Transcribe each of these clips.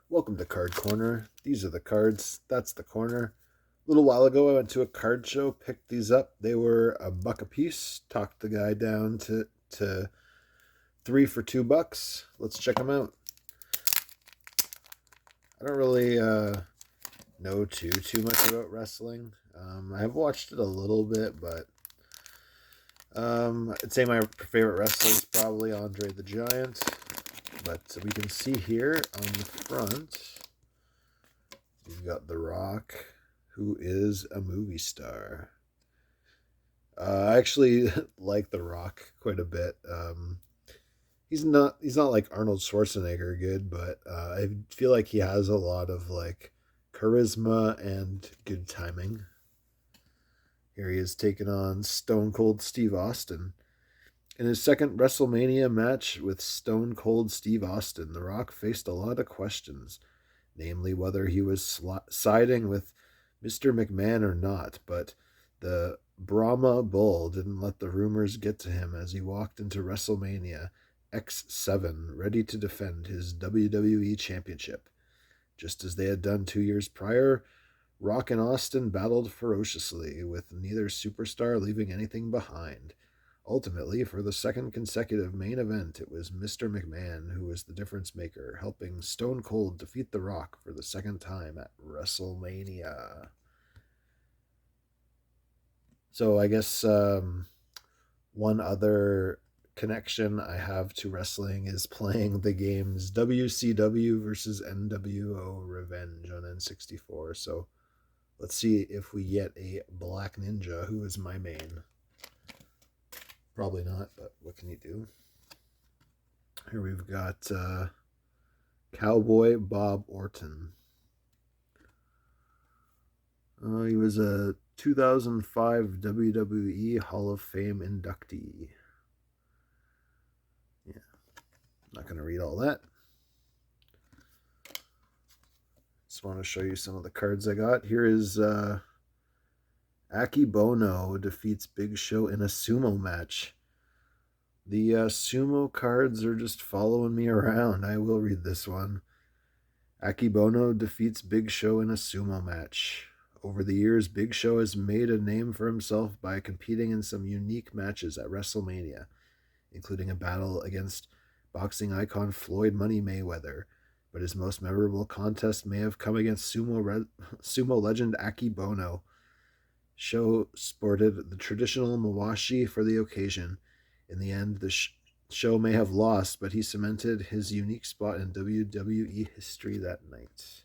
Welcome to Card Corner. These are the cards. That's the corner. A little while ago, I went to a card show, picked these up. They were $1 a piece. Talked the guy down to three for $2. Let's check them out. I don't really know too much about wrestling. I have watched it a little bit, but I'd say my favorite wrestler is probably Andre the Giant. But we can see here on the front, you've got The Rock, who is a movie star. I actually like The Rock quite a bit. He's not like Arnold Schwarzenegger good, but I feel like he has a lot of like charisma and good timing. Here he is taking on Stone Cold Steve Austin. In his second WrestleMania match with Stone Cold Steve Austin, The Rock faced a lot of questions, namely whether he was siding with Mr. McMahon or not, but the Brahma Bull didn't let the rumors get to him as he walked into WrestleMania X7 ready to defend his WWE Championship. Just as they had done 2 years prior, Rock and Austin battled ferociously, with neither superstar leaving anything behind. Ultimately, for the second consecutive main event, it was Mr. McMahon who was the difference maker, helping Stone Cold defeat The Rock for the second time at WrestleMania. So I guess one other connection I have to wrestling is playing the games WCW versus NWO Revenge on N64. So let's see if we get a Black Ninja, who is my main. Probably not, but what can you do? Here we've got Cowboy Bob Orton. He was a 2005 WWE Hall of Fame inductee. Yeah, not going to read all that. Just want to show you some of the cards I got. Here is Aki Bono defeats Big Show in a sumo match. The sumo cards are just following me around. I will read this one. Aki Bono defeats Big Show in a sumo match. Over the years, Big Show has made a name for himself by competing in some unique matches at WrestleMania, including a battle against boxing icon Floyd Money Mayweather. But his most memorable contest may have come against sumo legend Aki Bono. Show sported the traditional mawashi for the occasion. In the end, the show may have lost, but he cemented his unique spot in WWE history that night.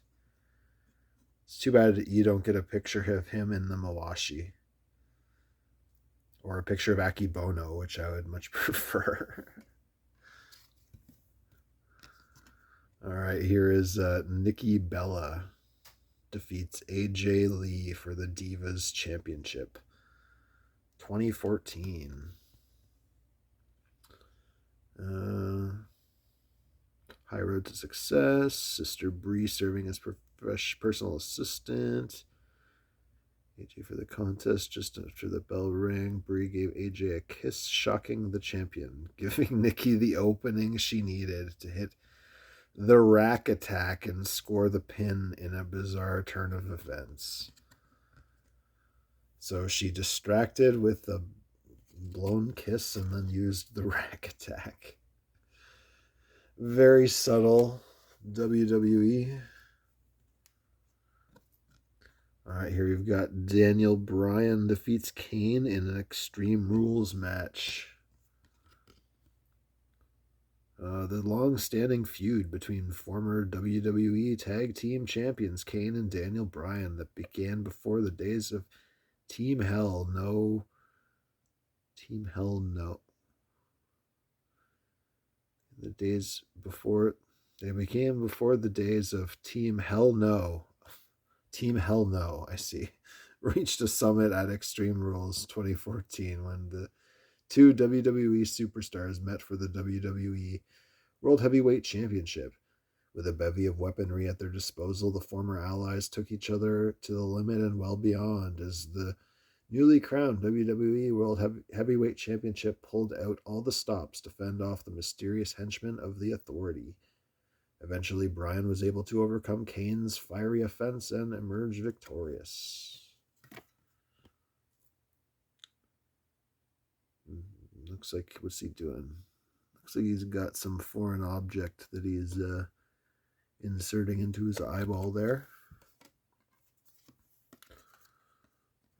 It's too bad that you don't get a picture of him in the mawashi. Or a picture of Aki Bono, which I would much prefer. All right, here is Nikki Bella defeats AJ Lee for the Divas Championship. 2014. High Road to Success. Sister Bree serving as personal assistant. AJ for the contest. Just after the bell rang, Bree gave AJ a kiss, shocking the champion, giving Nikki the opening she needed to hit the rack attack and score the pin in a bizarre turn of events. So she distracted with a blown kiss and then used the rack attack. Very subtle WWE. All right, here we've got Daniel Bryan defeats Kane in an Extreme Rules match. The long-standing feud between former WWE Tag Team Champions Kane and Daniel Bryan that began before the days of Team Hell No. The days before they became before the days of Team Hell No. Team Hell No, I see, reached a summit at Extreme Rules 2014 when the two WWE superstars met for the WWE World Heavyweight Championship. With a bevy of weaponry at their disposal, the former allies took each other to the limit and well beyond as the newly crowned WWE World Heavyweight Championship pulled out all the stops to fend off the mysterious henchmen of the Authority. Eventually, Bryan was able to overcome Kane's fiery offense and emerge victorious. Looks like, what's he doing? Looks like he's got some foreign object that he's inserting into his eyeball there.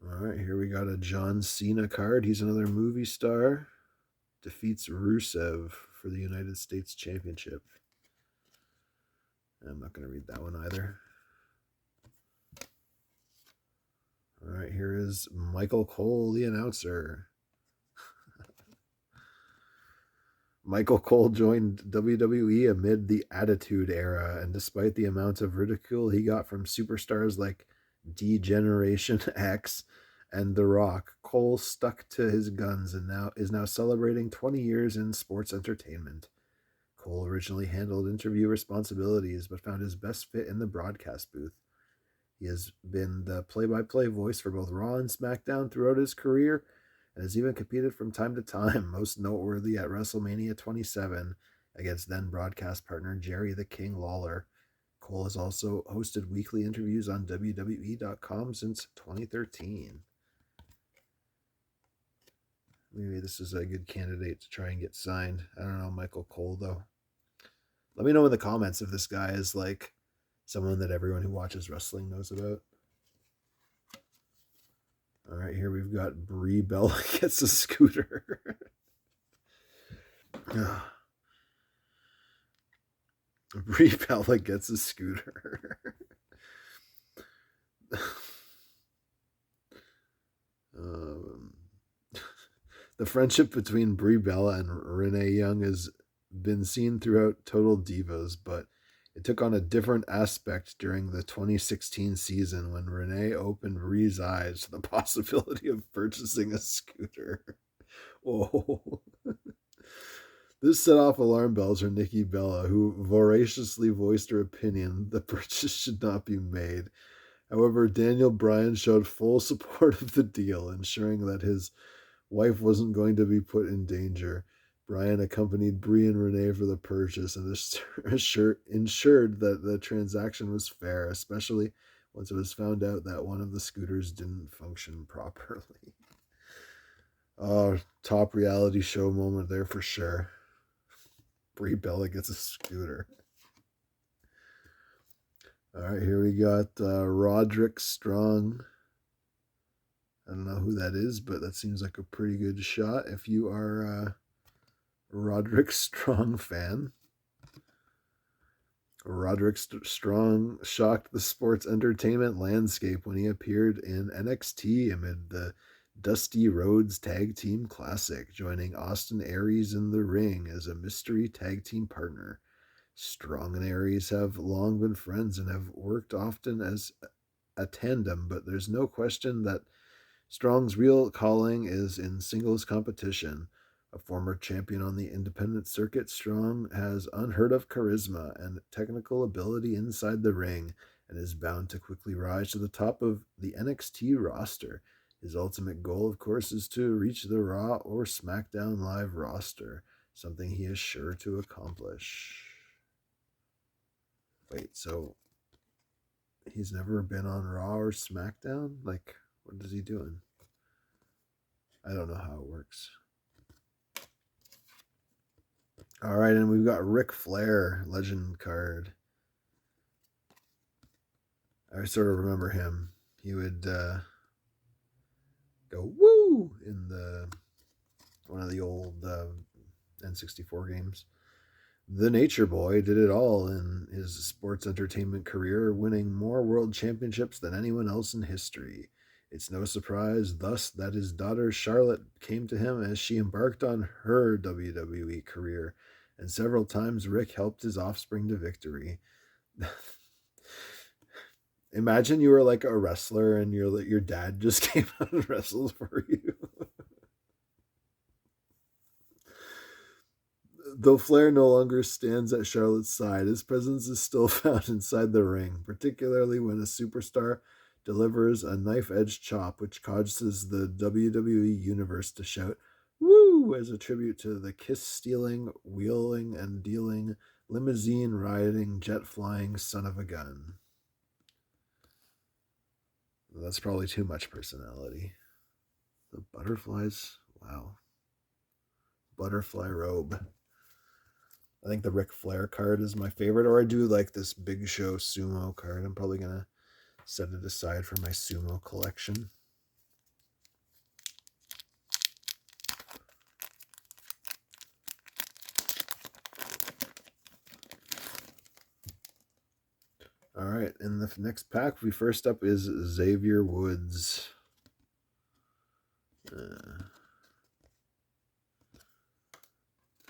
All right, here we got a John Cena card. He's another movie star. Defeats Rusev for the United States Championship. I'm not going to read that one either. All right, here is Michael Cole, the announcer. Michael Cole joined WWE amid the Attitude Era, and despite the amount of ridicule he got from superstars like D-Generation X and The Rock, Cole stuck to his guns and is now celebrating 20 years in sports entertainment. Cole originally handled interview responsibilities, but found his best fit in the broadcast booth. He has been the play-by-play voice for both Raw and SmackDown throughout his career, and has even competed from time to time, most noteworthy at WrestleMania 27 against then broadcast partner Jerry the King Lawler. Cole has also hosted weekly interviews on WWE.com since 2013. Maybe this is a good candidate to try and get signed. I don't know Michael Cole, though. Let me know in the comments if this guy is like someone that everyone who watches wrestling knows about. All right, here we've got Brie Bella gets a scooter. Brie Bella gets a scooter. The friendship between Brie Bella and Renee Young has been seen throughout Total Divas, but it took on a different aspect during the 2016 season when Renee opened Brie's eyes to the possibility of purchasing a scooter. Whoa. This set off alarm bells for Nikki Bella, who voraciously voiced her opinion the purchase should not be made. However, Daniel Bryan showed full support of the deal, ensuring that his wife wasn't going to be put in danger. Bryan accompanied Brie and Renee for the purchase and ensured that the transaction was fair, especially once it was found out that one of the scooters didn't function properly. Oh, top reality show moment there for sure. Brie Bella gets a scooter. All right, here we got Roderick Strong. I don't know who that is, but that seems like a pretty good shot if you are a Roderick Strong fan. Roderick Strong shocked the sports entertainment landscape when he appeared in NXT amid the Dusty Rhodes Tag Team Classic, joining Austin Aries in the ring as a mystery tag team partner. Strong and Aries have long been friends and have worked often as a tandem, but there's no question that Strong's real calling is in singles competition. A former champion on the independent circuit, Strong has unheard of charisma and technical ability inside the ring and is bound to quickly rise to the top of the NXT roster. His ultimate goal, of course, is to reach the Raw or SmackDown Live roster, something he is sure to accomplish. Wait, so he's never been on Raw or SmackDown? Like, what is he doing? I don't know how it works. All right, and we've got Ric Flair, legend card. I sort of remember him. He would go woo in one of the old N64 games. The Nature Boy did it all in his sports entertainment career, winning more world championships than anyone else in history. It's no surprise, thus, that his daughter Charlotte came to him as she embarked on her WWE career, and several times Rick helped his offspring to victory. Imagine you were like a wrestler and your dad just came out and wrestled for you. Though Flair no longer stands at Charlotte's side, his presence is still found inside the ring, particularly when a superstar delivers a knife-edged chop, which causes the WWE Universe to shout, "Woo!" as a tribute to the kiss-stealing, wheeling, and dealing limousine riding, jet flying son of a gun. That's probably too much personality. The butterflies, wow. Butterfly robe. I think the Ric Flair card is my favorite, or I do like this Big Show sumo card. I'm probably going to set it aside for my sumo collection. All right, in the next pack, first up is Xavier Woods. All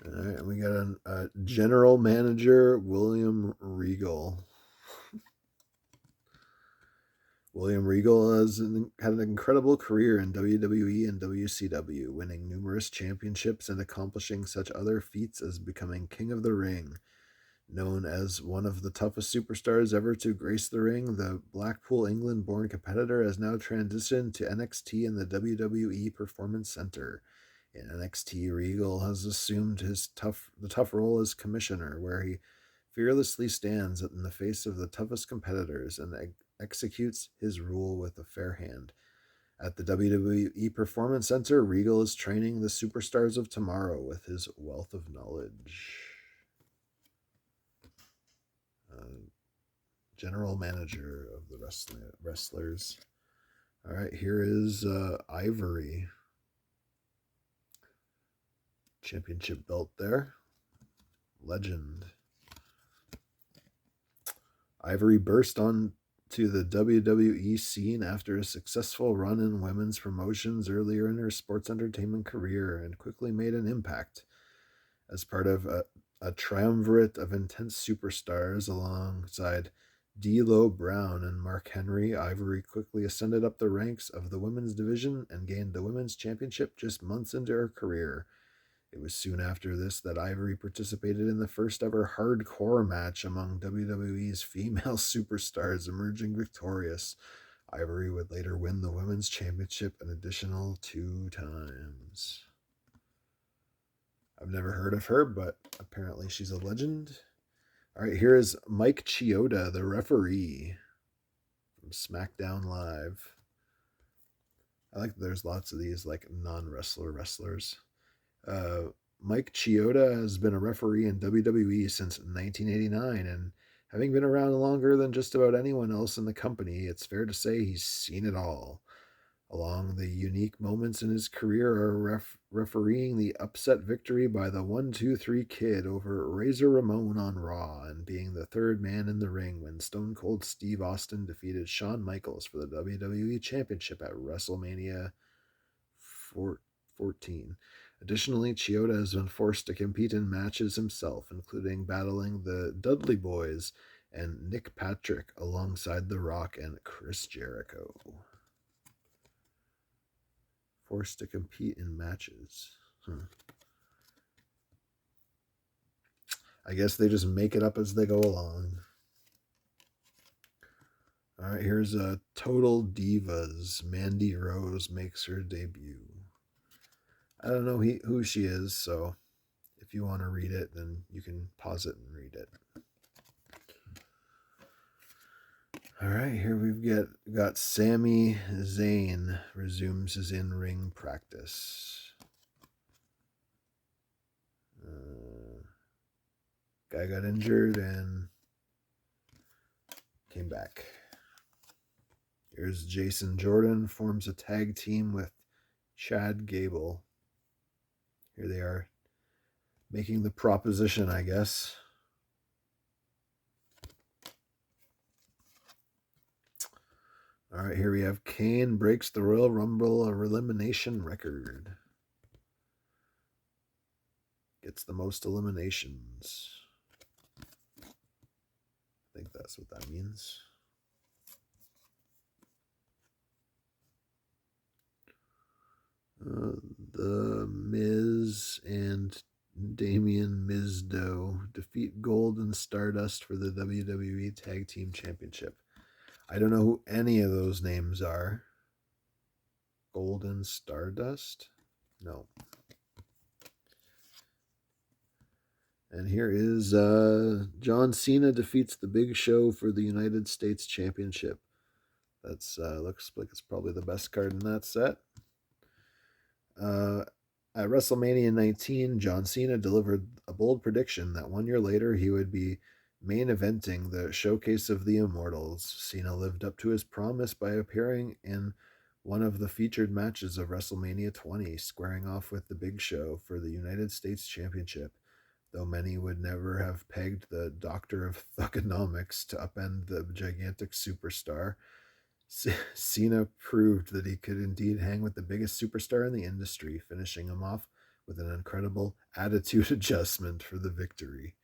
right, and we got a general manager, William Regal. William Regal had an incredible career in WWE and WCW, winning numerous championships and accomplishing such other feats as becoming King of the Ring. Known as one of the toughest superstars ever to grace the ring, the Blackpool, England-born competitor has now transitioned to NXT in the WWE Performance Center. In NXT, Regal has assumed the tough role as commissioner, where he fearlessly stands in the face of the toughest competitors and executes his rule with a fair hand. At the WWE Performance Center, Regal is training the superstars of tomorrow with his wealth of knowledge. General manager of the wrestlers. All right, here is Ivory. Championship belt there. Legend. Ivory burst on to the WWE scene after a successful run in women's promotions earlier in her sports entertainment career and quickly made an impact. As part of a triumvirate of intense superstars alongside D'Lo Brown and Mark Henry, Ivory quickly ascended up the ranks of the women's division and gained the women's championship just months into her career. It was soon after this that Ivory participated in the first ever hardcore match among WWE's female superstars, emerging victorious. Ivory would later win the women's championship an additional 2 times. I've never heard of her, but apparently she's a legend. All right, here is Mike Chioda, the referee from SmackDown Live. I like that there's lots of these like non-wrestlers. Mike Chioda has been a referee in WWE since 1989, and having been around longer than just about anyone else in the company, it's fair to say he's seen it all. Along the unique moments in his career are refereeing the upset victory by the 1-2-3 Kid over Razor Ramon on Raw and being the third man in the ring when Stone Cold Steve Austin defeated Shawn Michaels for the WWE Championship at WrestleMania 14. Additionally, Chioda has been forced to compete in matches himself, including battling the Dudley Boys and Nick Patrick alongside The Rock and Chris Jericho. Forced to compete in matches. I guess they just make it up as they go along. All right, here's Total Divas. Mandy Rose makes her debut. I don't know who she is, so if you want to read it, then you can pause it and read it. All right, here we've got Sami Zayn resumes his in-ring practice. Guy got injured and came back. Here's Jason Jordan, forms a tag team with Chad Gable. Here they are making the proposition, I guess. All right, here we have Kane breaks the Royal Rumble elimination record. Gets the most eliminations. I think that's what that means. The Miz and Damien Mizdow defeat Gold and Stardust for the WWE Tag Team Championship. I don't know who any of those names are. Gold and Stardust? No. And here is John Cena defeats the Big Show for the United States Championship. That's looks like it's probably the best card in that set. At WrestleMania 19, John Cena delivered a bold prediction that 1 year later he would be main eventing the Showcase of the Immortals. Cena lived up to his promise by appearing in one of the featured matches of WrestleMania 20, squaring off with the Big Show for the United States Championship. Though many would never have pegged the Doctor of Thugonomics to upend the gigantic superstar, Cena proved that he could indeed hang with the biggest superstar in the industry, finishing him off with an incredible attitude adjustment for the victory.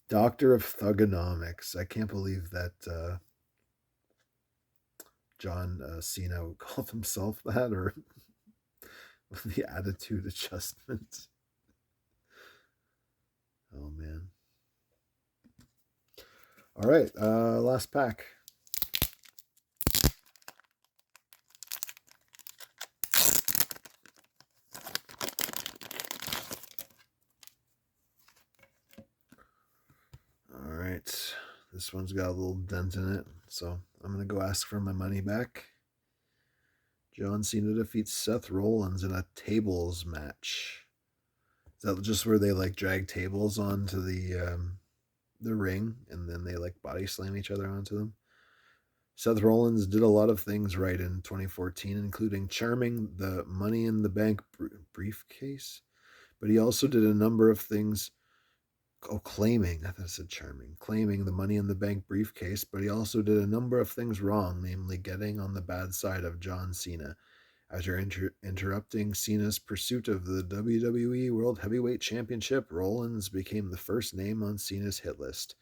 Doctor of Thugonomics. I can't believe that John Cena called himself that, or the attitude adjustment. Oh, man. All right, last pack. All right, this one's got a little dent in it, so I'm going to go ask for my money back. John Cena defeats Seth Rollins in a tables match. Is that just where they like drag tables onto the ring and then they like body slam each other onto them? Seth Rollins did a lot of things right in 2014, including charming the Money in the Bank briefcase, but he also did a number of things. Claiming, I thought it said charming, claiming the Money in the Bank briefcase, but he also did a number of things wrong, namely getting on the bad side of John Cena. After interrupting Cena's pursuit of the WWE World Heavyweight Championship, Rollins became the first name on Cena's hit list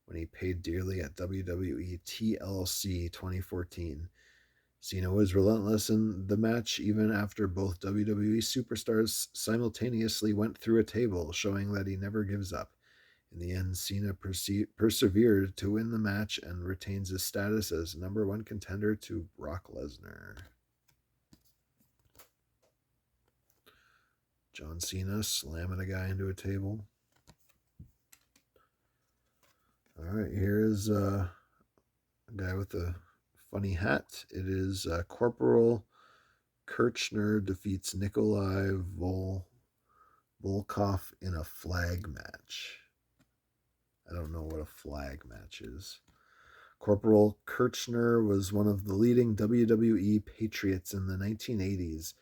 when he paid dearly at WWE TLC 2014. Cena was relentless in the match even after both WWE superstars simultaneously went through a table, showing that he never gives up. In the end, Cena persevered to win the match and retains his status as number one contender to Brock Lesnar. John Cena slamming a guy into a table. All right, here's a guy with a funny hat. It is Corporal Kirchner defeats Nikolai Volkov in a flag match. I don't know what a flag match is. Corporal Kirchner was one of the leading WWE patriots in the 1980s,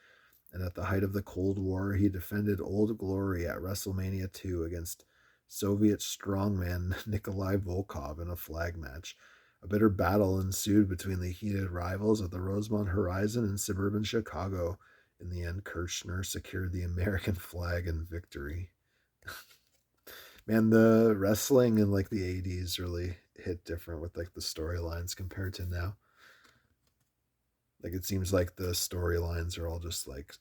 and at the height of the Cold War, he defended Old Glory at WrestleMania 2 against Soviet strongman Nikolai Volkov in a flag match. A bitter battle ensued between the heated rivals at the Rosemont Horizon in suburban Chicago. In the end, Kirchner secured the American flag and victory. Man, the wrestling in like the 80s really hit different with like the storylines compared to now. Like it seems like the storylines are all just like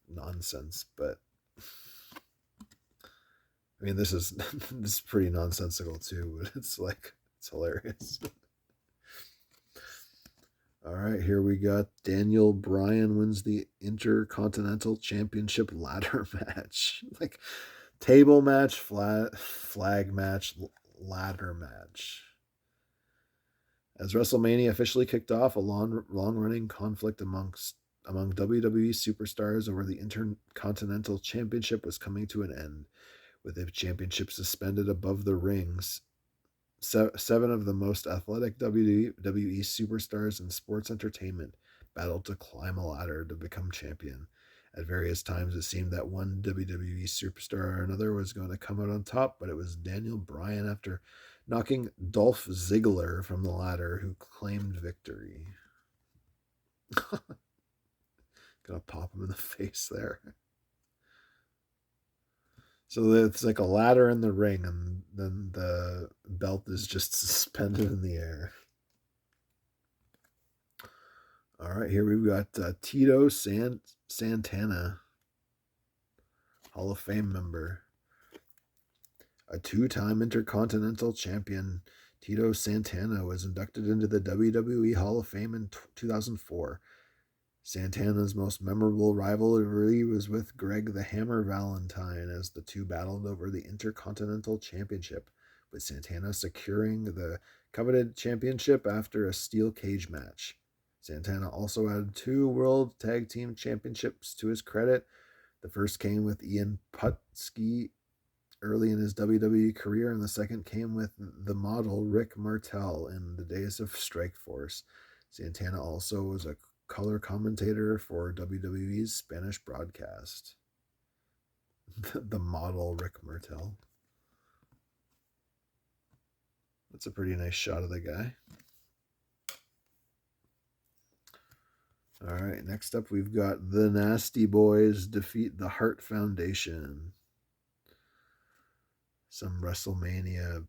nonsense, but I mean this is this is pretty nonsensical too, but it's hilarious. All right, here we got Daniel Bryan wins the Intercontinental Championship ladder match. Like table match, flag match, ladder match. As WrestleMania officially kicked off, a long-running conflict among WWE superstars over the Intercontinental Championship was coming to an end, with the championship suspended above the rings. Seven of the most athletic WWE superstars in sports entertainment battled to climb a ladder to become champion. At various times, it seemed that one WWE superstar or another was going to come out on top, but it was Daniel Bryan, after knocking Dolph Ziggler from the ladder, who claimed victory. Gonna pop him in the face there. So it's like a ladder in the ring, and then the belt is just suspended in the air. All right, here we've got Tito Santana, Hall of Fame member. A two-time Intercontinental Champion, Tito Santana was inducted into the WWE Hall of Fame in 2004. Santana's most memorable rivalry was with Greg the Hammer Valentine as the two battled over the Intercontinental Championship, with Santana securing the coveted championship after a steel cage match. Santana also added 2 World Tag Team Championships to his credit. The first came with Ian Putski early in his WWE career, and the second came with the model Rick Martel in the days of Strikeforce. Santana also was a color commentator for WWE's Spanish broadcast. The model Rick Martel. That's a pretty nice shot of the guy. All right, next up we've got the Nasty Boys defeat the Hart Foundation. Some WrestleMania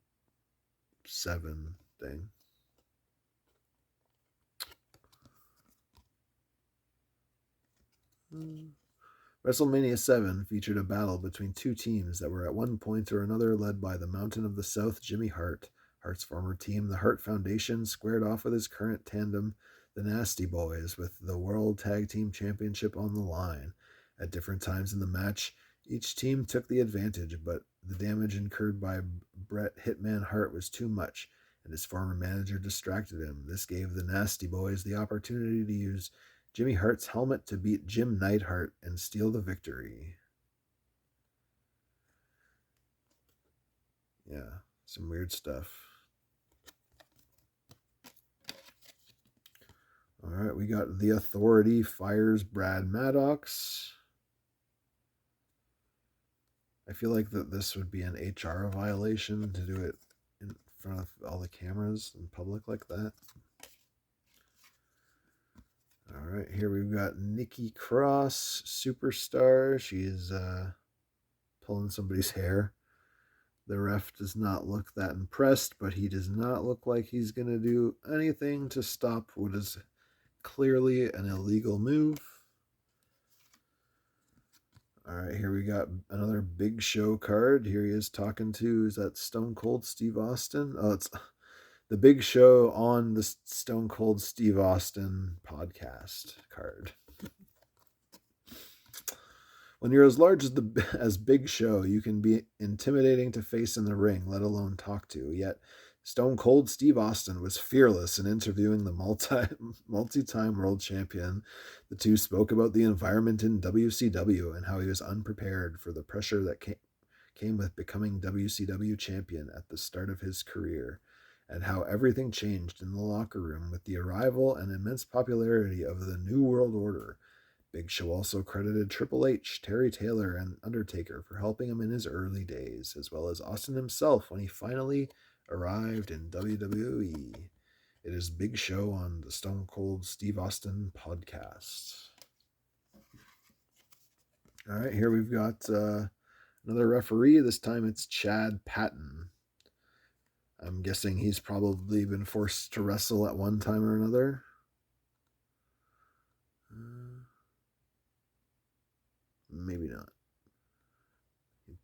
7 thing. WrestleMania 7 featured a battle between two teams that were at one point or another led by the Mountain of the South, Jimmy Hart. Hart's former team, the Hart Foundation, squared off with his current tandem, the Nasty Boys, with the World Tag Team Championship on the line. At different times in the match, each team took the advantage, but the damage incurred by Bret Hitman Hart was too much, and his former manager distracted him. This gave the Nasty Boys the opportunity to use Jimmy Hart's helmet to beat Jim Neidhart and steal the victory. Yeah, some weird stuff. All right, we got The Authority fires Brad Maddox. I feel like that this would be an HR violation to do it in front of all the cameras in public like that. All right, here we've got Nikki Cross, superstar. She's pulling somebody's hair. The ref does not look that impressed, but he does not look like he's going to do anything to stop what is clearly an illegal move. All right, here we got another Big Show card. Here he is talking to, is that Stone Cold Steve Austin? Oh, it's the Big Show on the Stone Cold Steve Austin podcast card. When you're as large as Big Show, you can be intimidating to face in the ring, let alone talk to. Yet Stone Cold Steve Austin was fearless in interviewing the multi-time world champion. The two spoke about the environment in WCW and how he was unprepared for the pressure that came with becoming WCW champion at the start of his career, and how everything changed in the locker room with the arrival and immense popularity of the New World Order. Big Show also credited Triple H, Terry Taylor, and Undertaker for helping him in his early days, as well as Austin himself when he finally arrived in WWE. It is Big Show on the Stone Cold Steve Austin podcast. All right, here we've got another referee. This time it's Chad Patton. I'm guessing he's probably been forced to wrestle at one time or another. Maybe not.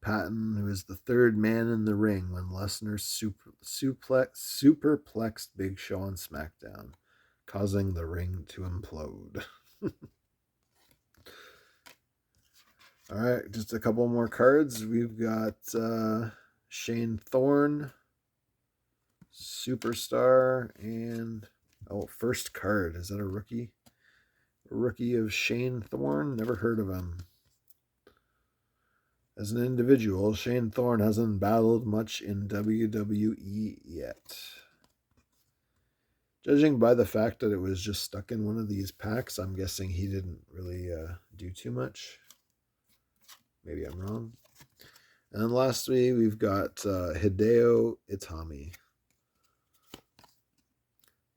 Patton, who is the third man in the ring when Lesnar superplexed Big Show on SmackDown, causing the ring to implode. All right, just a couple more cards. We've got Shane Thorne, superstar, and first card. Is that a rookie? A rookie of Shane Thorne? Never heard of him. As an individual, Shane Thorne hasn't battled much in WWE yet. Judging by the fact that it was just stuck in one of these packs, I'm guessing he didn't really do too much. Maybe I'm wrong. And then lastly, we've got Hideo Itami.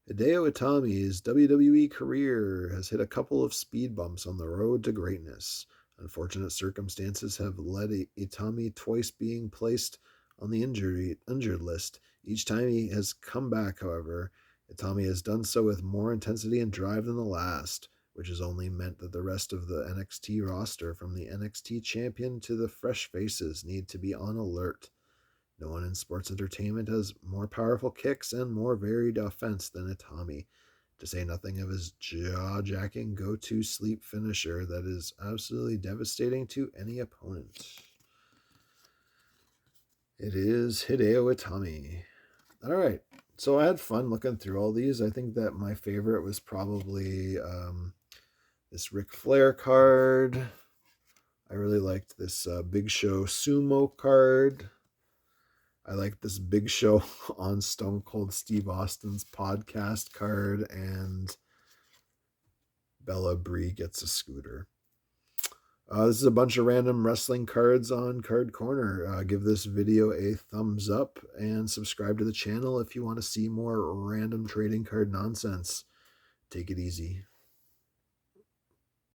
Hideo Itami's WWE career has hit a couple of speed bumps on the road to greatness. Unfortunate circumstances have led Itami twice being placed on the injured list. Each time he has come back, however, Itami has done so with more intensity and drive than the last, which has only meant that the rest of the NXT roster, from the NXT champion to the fresh faces, need to be on alert. No one in sports entertainment has more powerful kicks and more varied offense than Itami. To say nothing of his jaw-jacking go-to-sleep finisher that is absolutely devastating to any opponent. It is Hideo Itami. All right. So I had fun looking through all these. I think that my favorite was probably this Ric Flair card. I really liked this Big Show Sumo card. I liked this Big Show on Stone Cold Steve Austin's podcast card. And Bella Bree gets a scooter. This is a bunch of random wrestling cards on Card Corner. Give this video a thumbs up and subscribe to the channel if you want to see more random trading card nonsense. Take it easy.